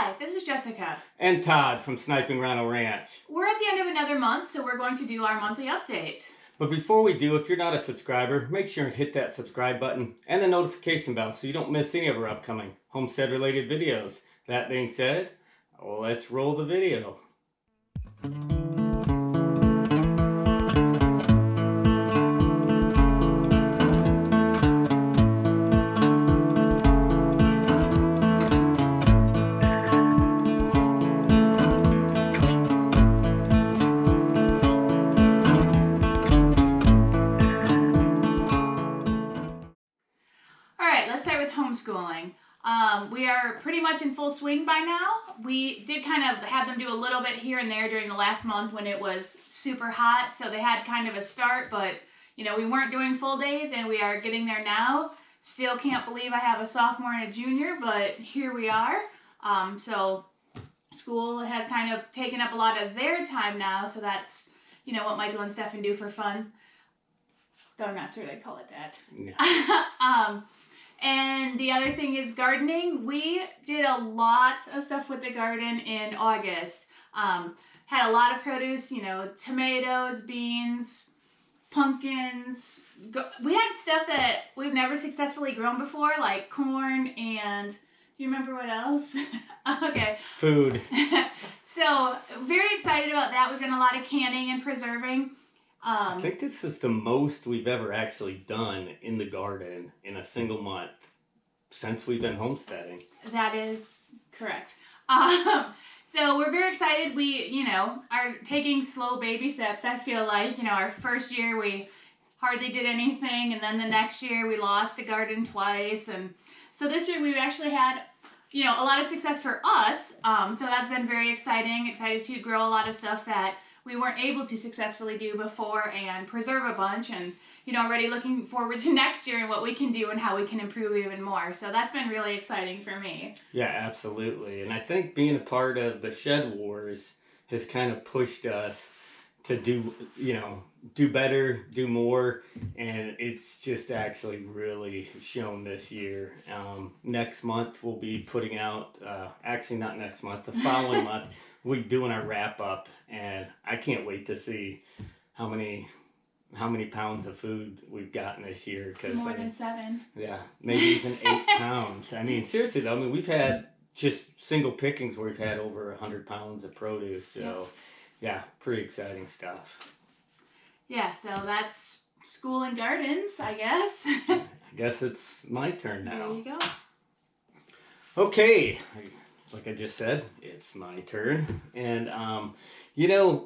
Hi, this is Jessica. And Todd from Sniping, Rhino Ranch. We're at the end of another month, so we're going to do our monthly update. But before we do, if you're not a subscriber, make sure and hit that subscribe button and the notification bell so you don't miss any of our upcoming homestead related videos. That being said, let's roll the video. Let's start with homeschooling. We are pretty much in full swing by now. We did kind of have them do a little bit here and there during the last month when it was super hot, so they had kind of a start, but we weren't doing full days, and we are getting there now. Still can't believe I have a sophomore and a junior, but here we are. So school has kind of taken up a lot of their time now, so that's what Michael and Stefan do for fun. Though I'm not sure they'd call it that. Yeah. And the other thing is gardening. We did a lot of stuff with the garden in August. Had a lot of produce, tomatoes, beans, pumpkins. We had stuff that we've never successfully grown before, like corn and, do you remember what else? Okay. Food. So, very excited about that. We've done a lot of canning and preserving. I think this is the most we've ever actually done in the garden in a single month since we've been homesteading. That is correct. So we're very excited. We, are taking slow baby steps. I feel like, our first year we hardly did anything, and then the next year we lost the garden twice. And so this year we've actually had, a lot of success for us. So that's been very exciting. Excited to grow a lot of stuff that we weren't able to successfully do before and preserve a bunch, and already looking forward to next year and what we can do and how we can improve even more. So that's been really exciting for me. Yeah, absolutely. And I think being a part of the Shed Wars has kind of pushed us to do better, do more, and it's just actually really shown this year. Next month we'll be putting out, actually not next month, the following month, we're doing our wrap up, and I can't wait to see how many pounds of food we've gotten this year. More than 7. Yeah, maybe even 8 pounds. I mean, seriously though, we've had just single pickings where we've had over 100 pounds of produce. So yeah, pretty exciting stuff. Yeah, so that's school and gardens, I guess. I guess it's my turn now. There you go. Okay. Like I just said, it's my turn. And,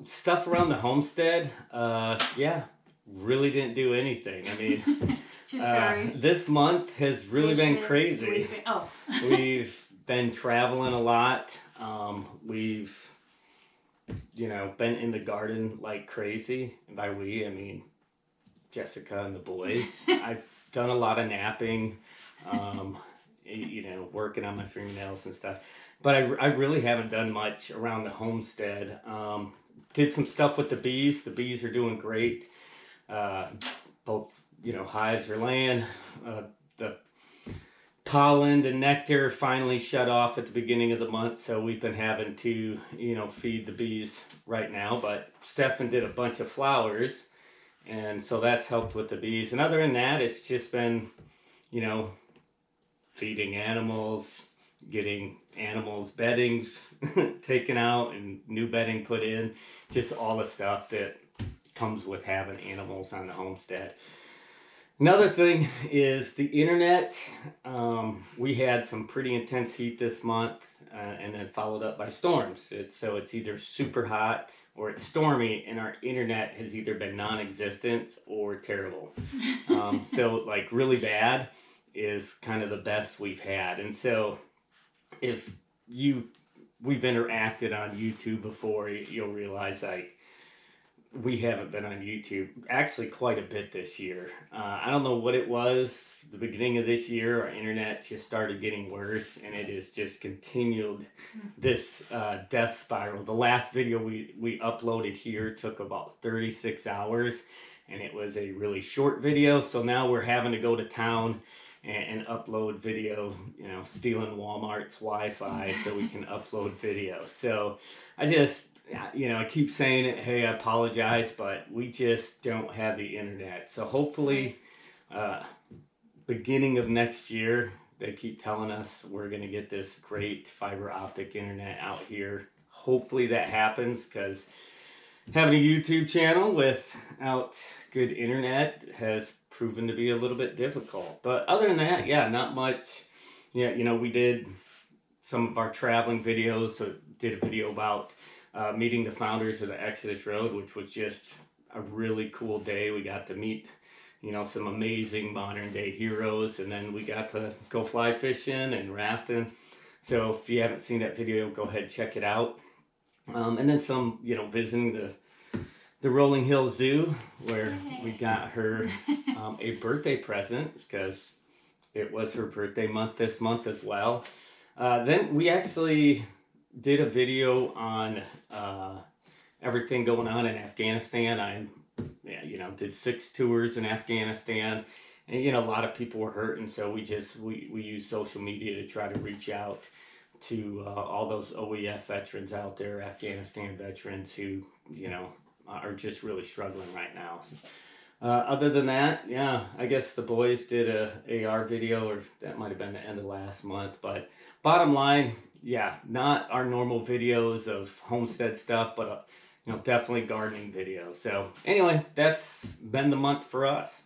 stuff around the homestead, really didn't do anything. I mean, True story. This month has really been crazy. Oh. We've been traveling a lot. We've, been in the garden like crazy. And by we, I mean Jessica and the boys. I've done a lot of napping, working on my fingernails and stuff. But I really haven't done much around the homestead. Did some stuff with the bees. The bees are doing great. Both, hives are laying. The pollen and nectar finally shut off at the beginning of the month. So we've been having to, feed the bees right now. But Stefan did a bunch of flowers. And so that's helped with the bees. And other than that, it's just been, feeding animals, getting animals' beddings taken out and new bedding put in, just all the stuff that comes with having animals on the homestead. Another thing is the internet. We had some pretty intense heat this month, and then followed up by storms. So it's either super hot or it's stormy, and our internet has either been non-existent or terrible. So like really bad is kind of the best we've had. And so if we've interacted on YouTube before, you'll realize we haven't been on YouTube actually quite a bit this year. I don't know what it was. The beginning of this year, our internet just started getting worse, and it has just continued this death spiral. The last video we uploaded here took about 36 hours, and it was a really short video. So now we're having to go to town and upload video, stealing Walmart's Wi-Fi so we can upload video. So I just, I keep saying it, hey, I apologize, but we just don't have the internet. So hopefully, beginning of next year, they keep telling us we're going to get this great fiber optic internet out here. Hopefully that happens, because having a YouTube channel without good internet has proven to be a little bit difficult. But other than that, yeah, not much. Yeah, we did some of our traveling videos. So did a video about meeting the founders of the Exodus Road, which was just a really cool day. We got to meet, some amazing modern day heroes, and then we got to go fly fishing and rafting. So if you haven't seen that video, go ahead and check it out. And then some, visiting the Rolling Hill Zoo, where we got her a birthday present, because it was her birthday month this month as well. Then we actually did a video on everything going on in Afghanistan. Did 6 tours in Afghanistan, and a lot of people were hurting, so we use social media to try to reach out to all those OEF veterans out there, Afghanistan veterans who are just really struggling right now. Other than that, yeah, I guess the boys did a AR video, or that might have been the end of last month. But bottom line, yeah, not our normal videos of homestead stuff, but definitely gardening videos. So anyway, that's been the month for us.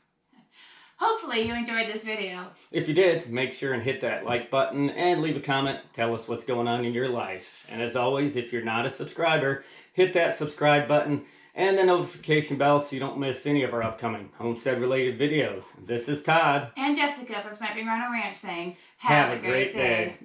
Hopefully you enjoyed this video. If you did, make sure and hit that like button and leave a comment. Tell us what's going on in your life. And as always, if you're not a subscriber, hit that subscribe button and the notification bell so you don't miss any of our upcoming homestead related videos. This is Todd and Jessica from Sniping, Rhino saying, have a great day.